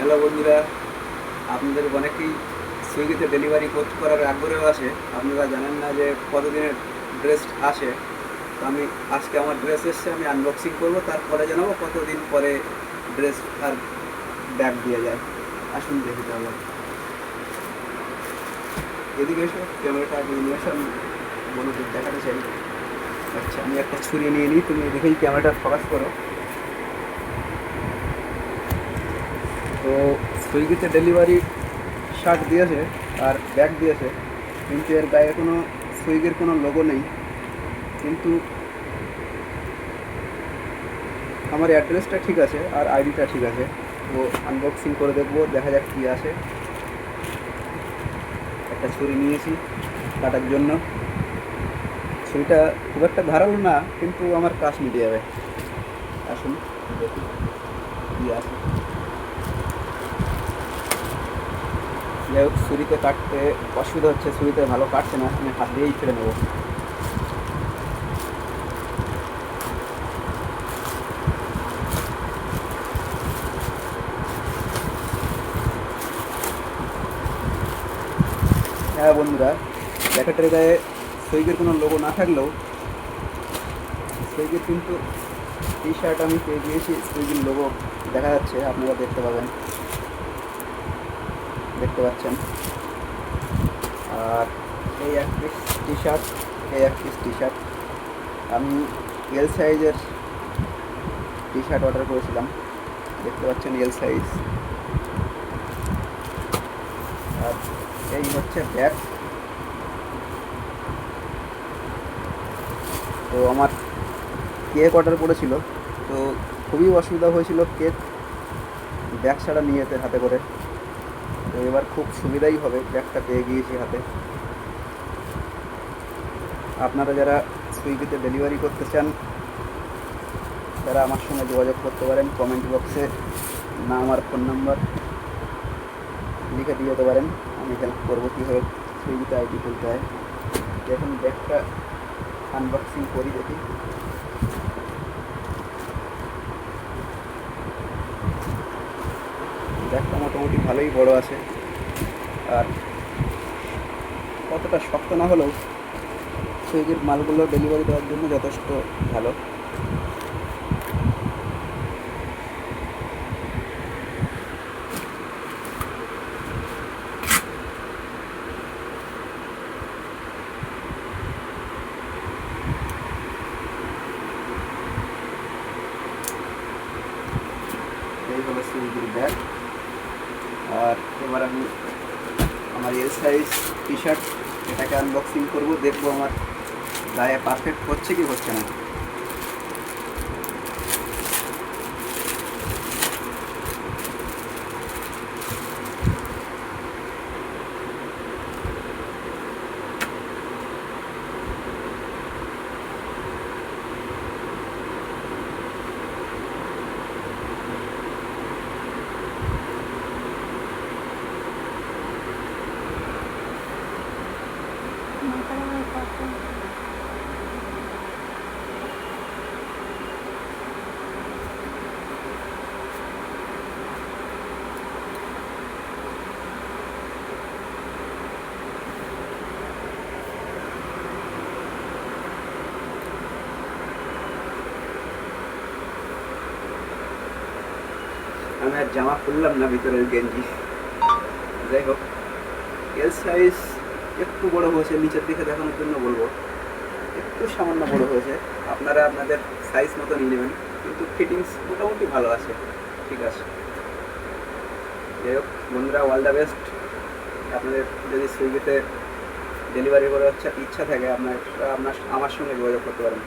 Hello বন্ধুরা, আপনাদের অনেকেই সুইগিতে ডেলিভারি করার আগ্রহ আছে। আপনারা জানেন না যে কতদিনের ড্রেস আসে। তো আমি আজকে আমার ড্রেস এসছে, আমি আনবক্সিং করব, তারপরে জানাবো কতদিন পরে ড্রেস আর ব্যাগ দিয়ে যায়। আসুন দেখি তাহলে। এদিকে এসো, ক্যামেরাটা আগে নিয়ে এসো, আমি বন্ধুদের দেখাতে চাই। আচ্ছা, আমি একটা ছুরি নিয়ে নিই, তুমি দেখেই ক্যামেরাটা ফোকাস করো। তো সুইগিতে ডেলিভারি শার্ট দিয়েছে আর ব্যাগ দিয়েছে, কিন্তু এর গায়ে কোনো সুইগির কোনো লোগো নেই। কিন্তু আমার অ্যাড্রেসটা ঠিক আছে আর আইডিটা ঠিক আছে। তো আনবক্সিং করে দেখবো, দেখা যাক কী আসে। একটা ছুরি নিয়েছি কাটার জন্য। ছুরিটা খুব একটা ধারালো না, কিন্তু আমার কাজ মিটে যাবে। আসুন দেখি কী আছে। যাই হোক, ছুরিতে কাটতে অসুবিধা হচ্ছে, ছুরিতে ভালো কাটছে না, আমি হাত দিয়েই ফেলে নেবো। হ্যাঁ বন্ধুরা, জ্যাকেটের গায়ে সুইগির কোনো লোগো না থাকলেও সুইগির কিন্তু টি শার্ট আমি পেয়ে গিয়েছি, সুইগির লোগো দেখা যাচ্ছে, আপনারা দেখতে পাচ্ছেন। আর এই এক পিস টি শার্ট, আমি এল সাইজের টি শার্ট অর্ডার করেছিলাম, দেখতে পাচ্ছেন এল সাইজ। আর এই হচ্ছে ব্যাগ। তো আমার কেক অর্ডার করেছিল, তো খুবই অসুবিধা হয়েছিল কেক ব্যাগ ছাড়া নিয়ে যেতে হাতে করে। তো এবার খুব সুবিধাই হবে, ব্যাগটা পেয়ে গিয়েছি হাতে। আপনারা যারা সুইগিতে ডেলিভারি করতে চান, তারা আমার সঙ্গে যোগাযোগ করতে পারেন। কমেন্ট বক্সে আমার ফোন নাম্বার লিখে দিয়ে যেতে পারেন, আমি হেল্প করবো কীভাবে সুইগিতে আইডি খুলতে হয়। এখন ব্যাগটা আনবক্সিং করি, দেখি। ব্যাগটা মোটামুটি ভালোই বড় আছে, আর কতটা শক্ত না হলেও সুইগির মালগুলো ডেলিভারি দেওয়ার জন্য যথেষ্ট ভালো। এই হলো সুইগির ব্যাগ। আর এবার আমি আমার এল সাইজ টি শার্ট এটাকে আনবক্সিং করব, দেখবো আমার গায়ে পারফেক্ট হচ্ছে কি হচ্ছে না। আমি আর জামা খুললাম না, ভিতরের গেঞ্জি। যাই হোক, এল সাইজ একটু বড় হয়েছে, নিচের দিকে দেখানোর জন্য বলবো, একটু সামান্য বড় হয়েছে। আপনারা আপনাদের সাইজ মতো নিয়ে নেবেন, কিন্তু ফিটিংস মোটামুটি ভালো আছে, ঠিক আছে। যাই হোক বন্ধুরা, অল দ্য বেস্ট। আপনাদের যদি সুইগিতে ডেলিভারি করার ইচ্ছা থাকে, আপনারা আমার সঙ্গে যোগাযোগ করতে পারেন।